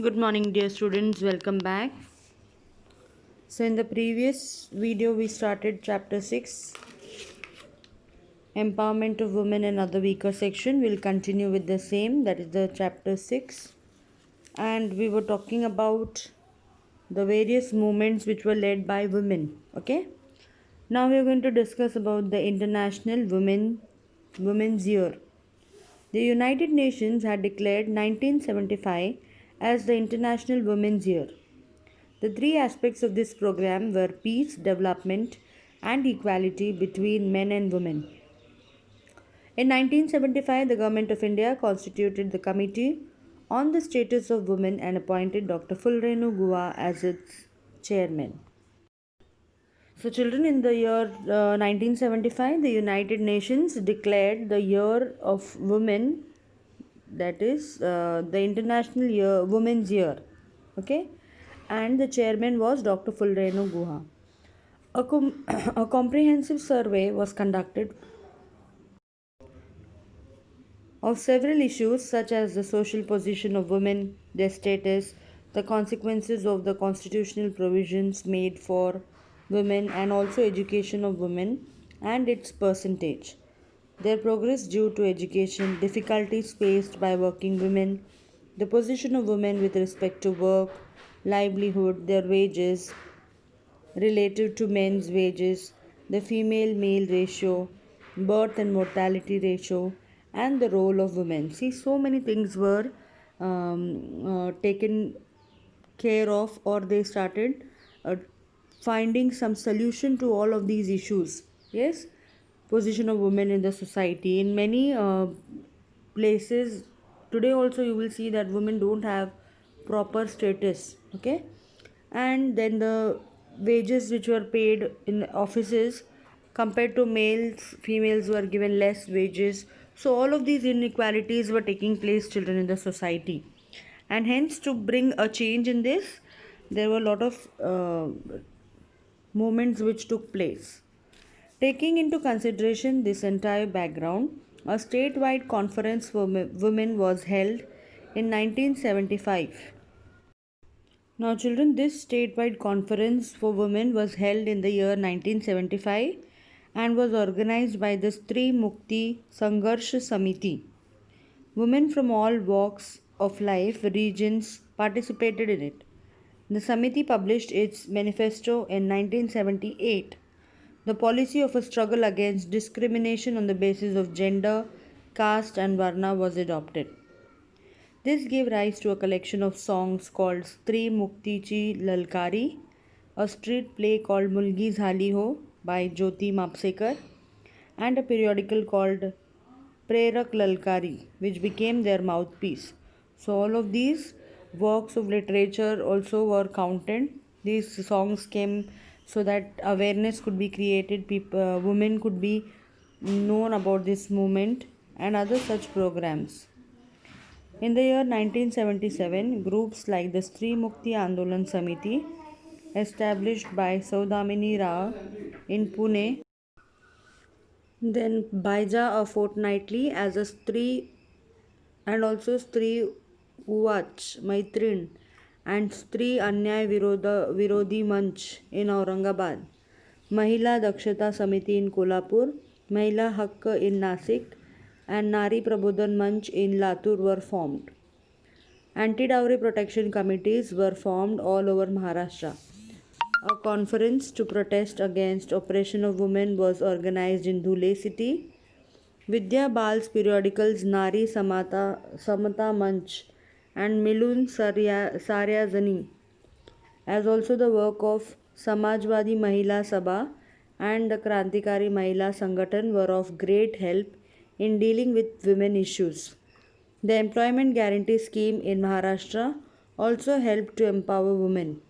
Good morning, dear students. Welcome back. So, in the previous video, we started chapter 6, Empowerment of Women and Other Weaker Section. We'll continue with the same, that is the chapter 6. And we were talking about the various movements which were led by women. Okay. Now we are going to discuss about the International Women's Year. The United Nations had declared 1975 as the International Women's Year. The three aspects of this program were peace, development, and equality between men and women. In 1975, the Government of India constituted the Committee on the Status of Women and appointed Dr. Fulrenu Guha as its chairman. So, children, in the year 1975, the United Nations declared the Year of Women, that is the International Women's Year. Okay, and the chairman was Dr. Fulrenu Guha. A comprehensive survey was conducted of several issues such as the social position of women, their status, the consequences of the constitutional provisions made for women, and also education of women and its percentage. Their progress due to education, difficulties faced by working women, the position of women with respect to work, livelihood, their wages, relative to men's wages, the female male ratio, birth and mortality ratio, and the role of women. See, so many things were taken care of, or they started finding some solution to all of these issues. Yes, position of women in the society. In many places today, also, you will see that women don't have proper status. Okay, and then the wages which were paid in offices compared to males, females were given less wages. So all of these inequalities were taking place, children, in the society, and hence to bring a change in this, there were a lot of movements which took place. Taking into consideration this entire background, a statewide conference for women was held in 1975. Now, children, this statewide conference for women was held in the year 1975 and was organized by the Stri Mukti Sangharsh Samiti. Women from all walks of life, regions participated in it. The Samiti published its manifesto in 1978. The policy of a struggle against discrimination on the basis of gender, caste, and varna was adopted. This gave rise to a collection of songs called Stri Muktichi Lalkari, a street play called Mulgi Zhali Ho by Jyoti Mapsekar, and a periodical called Prerak Lalkari, which became their mouthpiece. So, all of these works of literature also were counted. These songs came so that awareness could be created, women could be known about this movement and other such programs. In the year 1977, groups like the Stri Mukti Andolan Samiti, established by Saudamini Rao in Pune, then Baija a fortnightly as a Stri and also Stri Uvach Maitrin and Stri Anyay Virodi Manch in Aurangabad, Mahila Dakshata Samiti in Kolhapur, Mahila Hakk in Nasik, and Nari Prabodhan Manch in Latur were formed. Anti-dowry protection committees were formed all over Maharashtra. A conference to protest against oppression of women was organized in Dhule city. Vidya Bal's periodicals Nari Samata Manch and Milun Saryazani, as also the work of Samajwadi Mahila Sabha and the Krantikari Mahila Sangathan were of great help in dealing with women issues. The Employment Guarantee Scheme in Maharashtra also helped to empower women.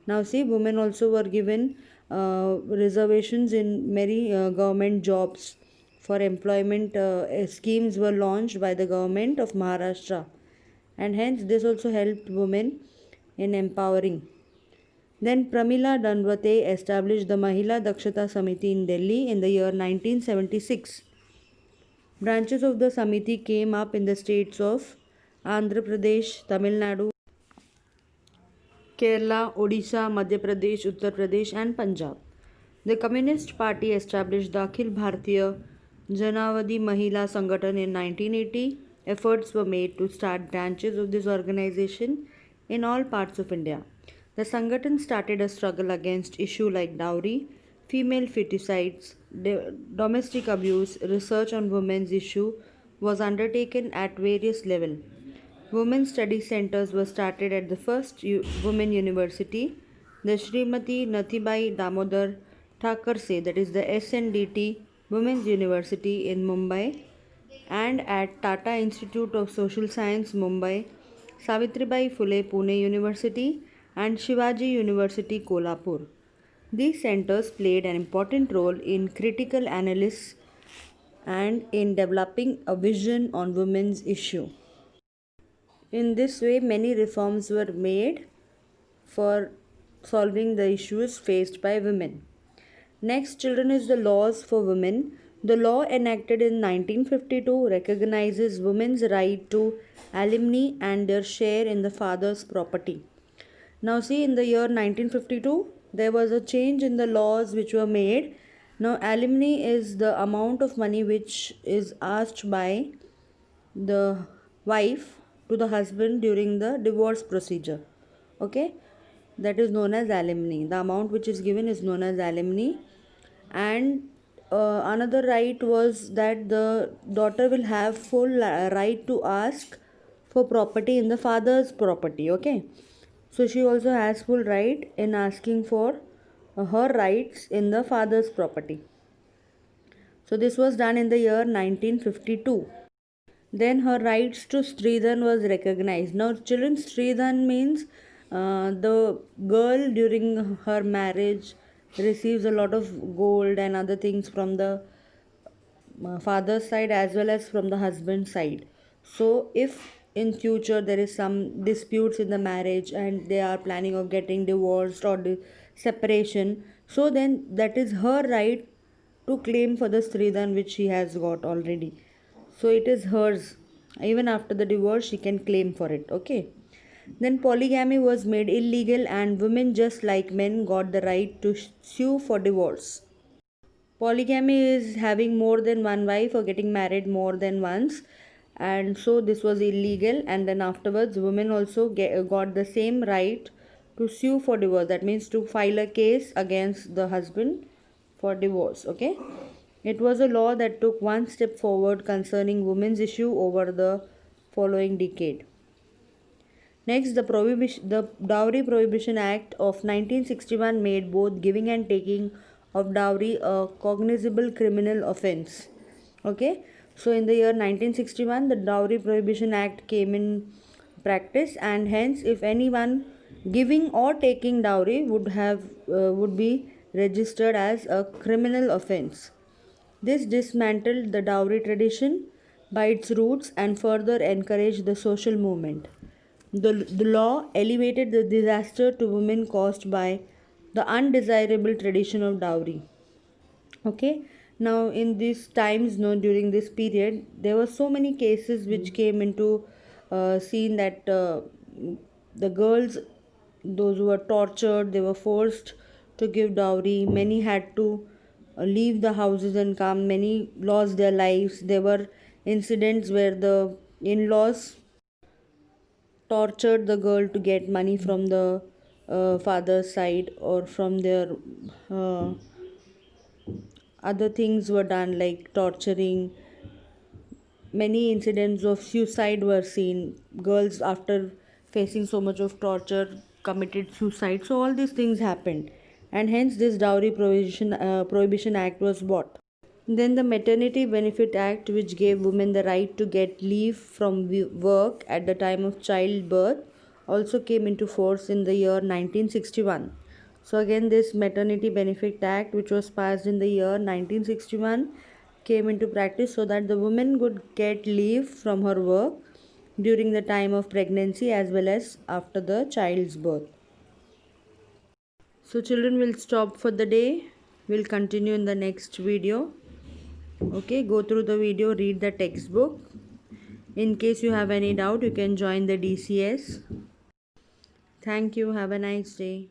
Now, see, women also were given reservations in many government jobs. For employment schemes were launched by the government of Maharashtra, and hence this also helped women in empowering. Then Pramila Danwate established the Mahila Dakshata Samiti in Delhi in the year 1976. Branches of the Samiti came up in the states of Andhra Pradesh, Tamil Nadu, Kerala, Odisha, Madhya Pradesh, Uttar Pradesh, and Punjab. The Communist Party established the Akhil Bharatiya Janavadi Mahila Sangathan in 1980. Efforts were made to start branches of this organization in all parts of India. The Sangathan started a struggle against issues like dowry, female feticides, domestic abuse. Research on women's issue was undertaken at various levels. Women's study centers were started at the first women university, the Srimati Nathibai Damodar Thakurse, that is the SNDT Women's University in Mumbai, and at Tata Institute of Social Science, Mumbai, Savitribai Phule Pune University, and Shivaji University, Kolhapur. These centers played an important role in critical analysis and in developing a vision on women's issue. In this way, many reforms were made for solving the issues faced by women. Next, children, is the laws for women. The law enacted in 1952 recognizes women's right to alimony and their share in the father's property. Now, see, in the year 1952, there was a change in the laws which were made. Now, alimony is the amount of money which is asked by the wife to the husband during the divorce procedure. Okay, that is known as alimony. The amount which is given is known as alimony. And another right was that the daughter will have full right to ask for property in the father's property. Okay, so she also has full right in asking for her rights in the father's property. So this was done in the year 1952. Then her rights to Stridhan was recognized. Now, children, Stridhan means the girl during her marriage receives a lot of gold and other things from the father's side as well as from the husband's side. So, if in future there is some disputes in the marriage and they are planning of getting divorced or separation, so then that is her right to claim for the Stridhan which she has got already. So it is hers. Even after the divorce, she can claim for it. Okay. Then polygamy was made illegal, and women, just like men, got the right to sue for divorce. Polygamy is having more than one wife or getting married more than once, and so this was illegal. And then afterwards, women also got the same right to sue for divorce. That means to file a case against the husband for divorce. Okay. It was a law that took one step forward concerning women's issue over the following decade. Next, the Dowry Prohibition Act of 1961 made both giving and taking of dowry a cognizable criminal offense. Okay, so in the year 1961, the Dowry Prohibition Act came in practice, and hence, if anyone giving or taking dowry would be registered as a criminal offense. This dismantled the dowry tradition by its roots and further encouraged the social movement. The law elevated the disaster to women caused by the undesirable tradition of dowry. Okay, now in these times, no, during this period, there were so many cases which came into scene that the girls, those who were tortured, they were forced to give dowry. Many had to leave the houses and come. Many lost their lives. There were incidents where the in-laws tortured the girl to get money from the father's side, or from their uh, other things were done like torturing. Many incidents of suicide were seen. Girls, after facing so much of torture, committed suicide. So all these things happened, and hence this Dowry Prohibition Act was brought. Then the Maternity Benefit Act, which gave women the right to get leave from work at the time of childbirth, also came into force in the year 1961. So again, this Maternity Benefit Act, which was passed in the year 1961, came into practice so that the woman could get leave from her work during the time of pregnancy as well as after the child's birth. So children, will stop for the day. We'll continue in the next video. Okay, go through the video, read the textbook. In case you have any doubt, you can join the DCS. Thank you. Have a nice day.